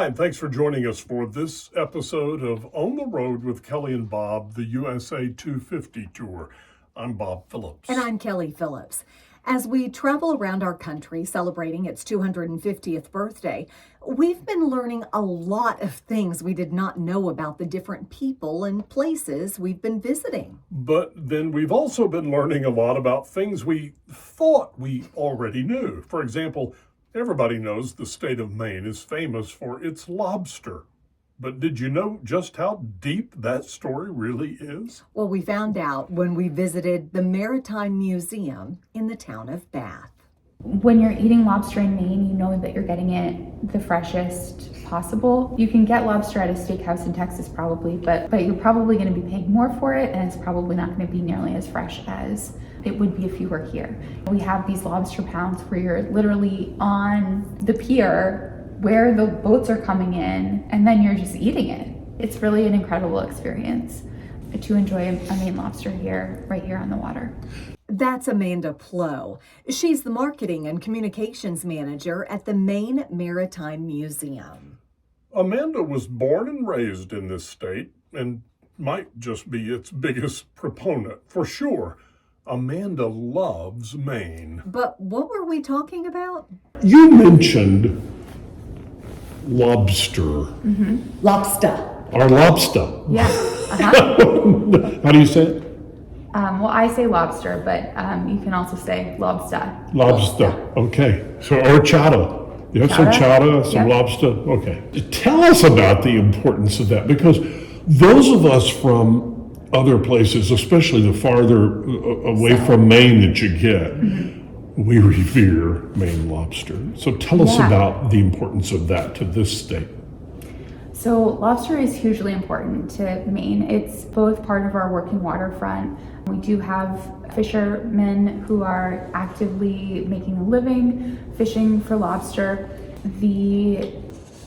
Hi, and thanks for joining us for this episode of On the Road with Kelly and Bob, the USA 250 Tour. I'm Bob Phillips. And I'm Kelly Phillips. As we travel around our country celebrating its 250th birthday, we've been learning a lot of things we did not know about the different people and places we've been visiting. But then we've also been learning a lot about things we thought we already knew. For example, everybody knows the state of Maine is famous for its lobster. But did you know just how deep that story really is? Well, we found out when we visited the Maritime Museum in the town of Bath. When you're eating lobster in Maine, you know that you're getting it the freshest possible. You can get lobster at a steakhouse in Texas probably, but you're probably going to be paying more for it, and it's probably not going to be nearly as fresh as it would be if you were here. We have these lobster pounds where you're literally on the pier where the boats are coming in, and then you're just eating it. It's really an incredible experience to enjoy a Maine lobster here, right here on the water. That's Amanda Plow. She's the marketing and communications manager at the Maine Maritime Museum. Amanda was born and raised in this state and might just be its biggest proponent, for sure. Amanda loves Maine. But what were we talking about? You mentioned lobster. Mm-hmm. Lobster. Or lobster. Yeah. How do you say it? Well, I say lobster, but you can also say lobster. Lobster. Okay. So, or chowder. You have some chowder, some lobster. Okay. Tell us about the importance of that, because those of us from other places, especially the farther away from Maine that you get, we revere Maine lobster. So tell us about the importance of that to this state. So lobster is hugely important to Maine. It's both part of our working waterfront. We do have fishermen who are actively making a living fishing for lobster. The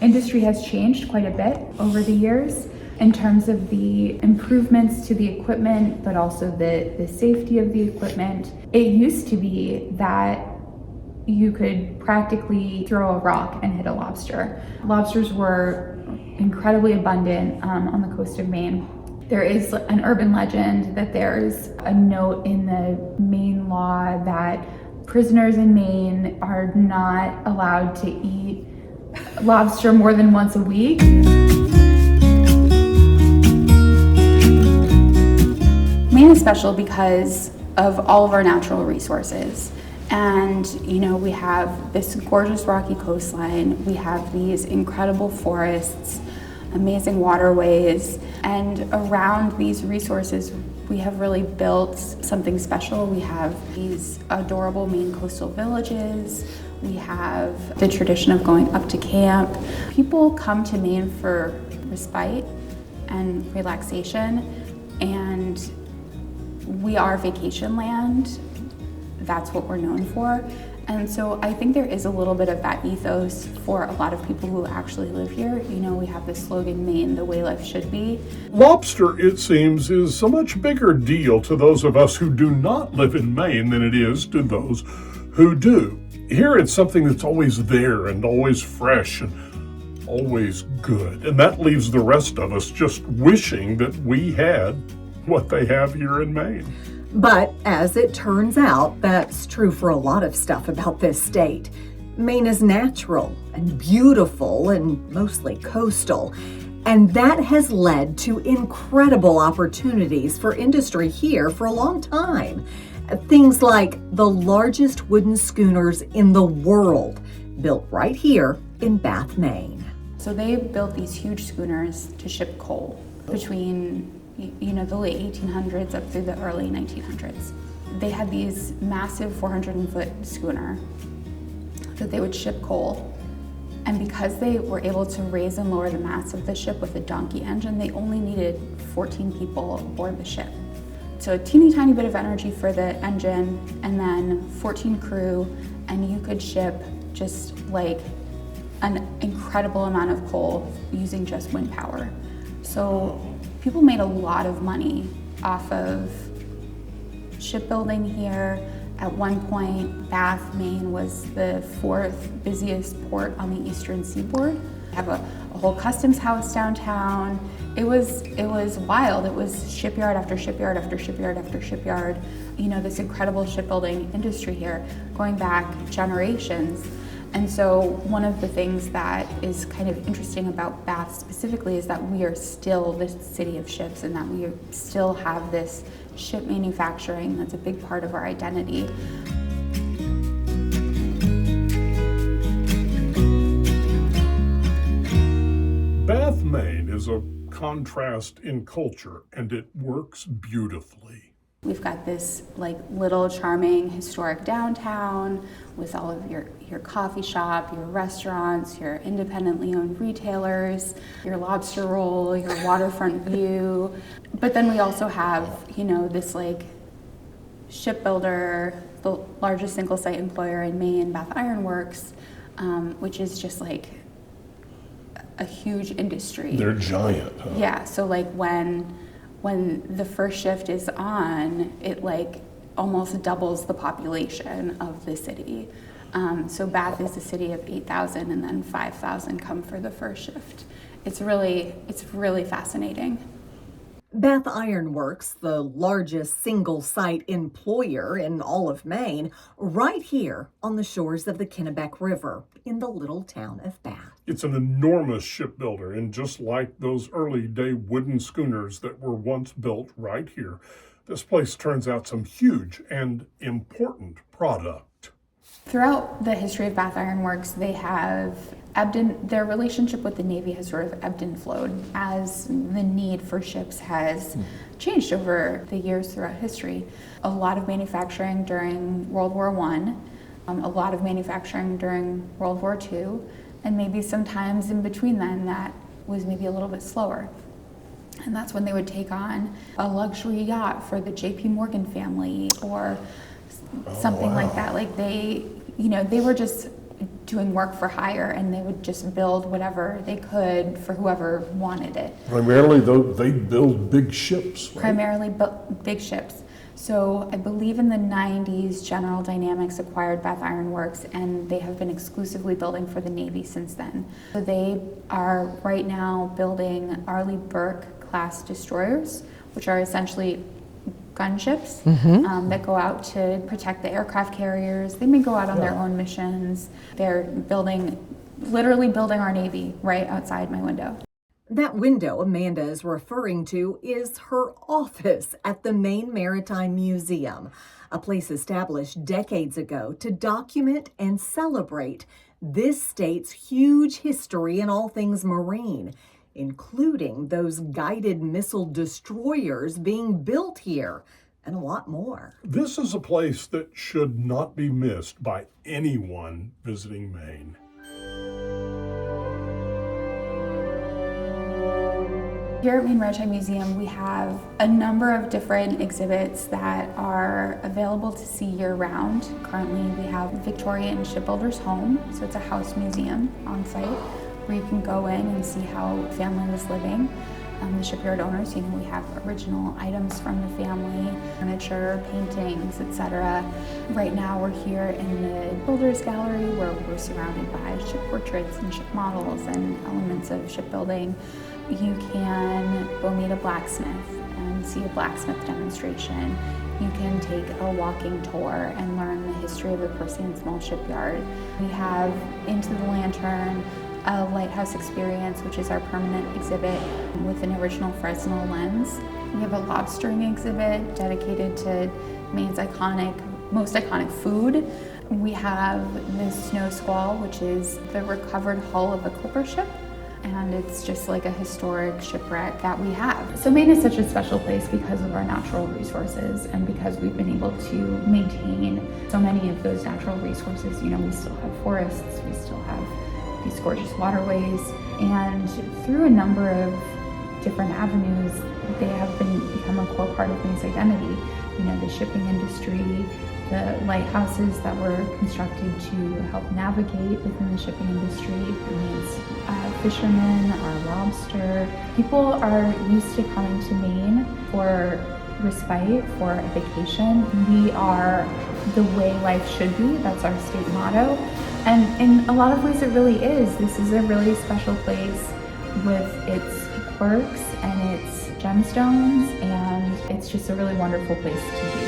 industry has changed quite a bit over the years in terms of the improvements to the equipment, but also the safety of the equipment. It used to be that you could practically throw a rock and hit a lobster. Lobsters were incredibly abundant on the coast of Maine. There is an urban legend that there's a note in the Maine law that prisoners in Maine are not allowed to eat lobster more than once a week. Maine is special because of all of our natural resources. And, we have this gorgeous rocky coastline, we have these incredible forests, amazing waterways, and around these resources, we have really built something special. We have these adorable Maine coastal villages. We have the tradition of going up to camp. People come to Maine for respite and relaxation, and we are vacation land. That's what we're known for. And so I think there is a little bit of that ethos for a lot of people who actually live here. We have this slogan, Maine, the way life should be. Lobster, it seems, is a much bigger deal to those of us who do not live in Maine than it is to those who do. Here it's something that's always there and always fresh and always good. And that leaves the rest of us just wishing that we had what they have here in Maine. But as it turns out, that's true for a lot of stuff about this state. Maine is natural and beautiful and mostly coastal, and that has led to incredible opportunities for industry here for a long time. Things like the largest wooden schooners in the world, built right here in Bath, Maine. So they built these huge schooners to ship coal between the late 1800s up through the early 1900s. They had these massive 400-foot schooner that they would ship coal. And because they were able to raise and lower the mast of the ship with a donkey engine, they only needed 14 people aboard the ship. So a teeny tiny bit of energy for the engine, and then 14 crew, and you could ship just like an incredible amount of coal using just wind power. So people made a lot of money off of shipbuilding here. At one point, Bath, Maine was the fourth busiest port on the eastern seaboard. We have a whole customs house downtown. It was wild. It was shipyard after shipyard after shipyard after shipyard. You know, this incredible shipbuilding industry here going back generations. And so one of the things that is kind of interesting about Bath specifically is that we are still the city of ships, and that we still have this ship manufacturing that's a big part of our identity. Bath, Maine is a contrast in culture, and it works beautifully. We've got this like little charming historic downtown with all of your coffee shop, your restaurants, your independently owned retailers, your lobster roll, your waterfront view. But then we also have, you know, this like shipbuilder, the largest single site employer in Maine, Bath Iron Works, which is just like a huge industry. They're giant, huh? Yeah, so like when the first shift is on, it like almost doubles the population of the city. So Bath is a city of 8,000, and then 5,000 come for the first shift. It's really fascinating. Bath Iron Works, the largest single-site employer in all of Maine, right here on the shores of the Kennebec River in the little town of Bath. It's an enormous shipbuilder, and just like those early day wooden schooners that were once built right here, this place turns out some huge and important product. Throughout the history of Bath Iron Works, they have their relationship with the Navy has sort of ebbed and flowed as the need for ships has changed over the years throughout history. A lot of manufacturing during World War I, a lot of manufacturing during World War II, and maybe sometimes in between then that was maybe a little bit slower. And that's when they would take on a luxury yacht for the JP Morgan family or something like that. Like they were just doing work for hire, and they would just build whatever they could for whoever wanted it. Primarily, though, they build big ships, right? Primarily big ships. So I believe in the 90s, General Dynamics acquired Bath Iron Works, and they have been exclusively building for the Navy since then. So they are right now building Arleigh Burke class destroyers, which are essentially gunships that go out to protect the aircraft carriers. They may go out on their own missions. They're literally building our Navy right outside my window. That window Amanda is referring to is her office at the Maine Maritime Museum, a place established decades ago to document and celebrate this state's huge history in all things marine, including those guided missile destroyers being built here, and a lot more. This is a place that should not be missed by anyone visiting Maine. Here at Maine Maritime Museum, we have a number of different exhibits that are available to see year-round. Currently, we have Victorian Shipbuilder's Home, so it's a house museum on site where you can go in and see how family was living. The shipyard owners, we have original items from the family, furniture, paintings, etc. Right now we're here in the Builders Gallery where we're surrounded by ship portraits and ship models and elements of shipbuilding. You can go meet a blacksmith and see a blacksmith demonstration. You can take a walking tour and learn the history of the Porcelain Small Shipyard. We have Into the Lantern, a lighthouse experience, which is our permanent exhibit with an original Fresnel lens. We have a lobstering exhibit dedicated to Maine's most iconic food. We have the Snow Squall, which is the recovered hull of a clipper ship. And it's just like a historic shipwreck that we have. So Maine is such a special place because of our natural resources and because we've been able to maintain so many of those natural resources. We still have forests, we still have these gorgeous waterways, and through a number of different avenues, they have become a core part of Maine's identity. The shipping industry, the lighthouses that were constructed to help navigate within the shipping industry. It means fishermen, our lobster. People are used to coming to Maine for respite, for a vacation. We are the way life should be. That's our state motto. And in a lot of ways it really is. This is a really special place with its quirks and its gemstones, and it's just a really wonderful place to be.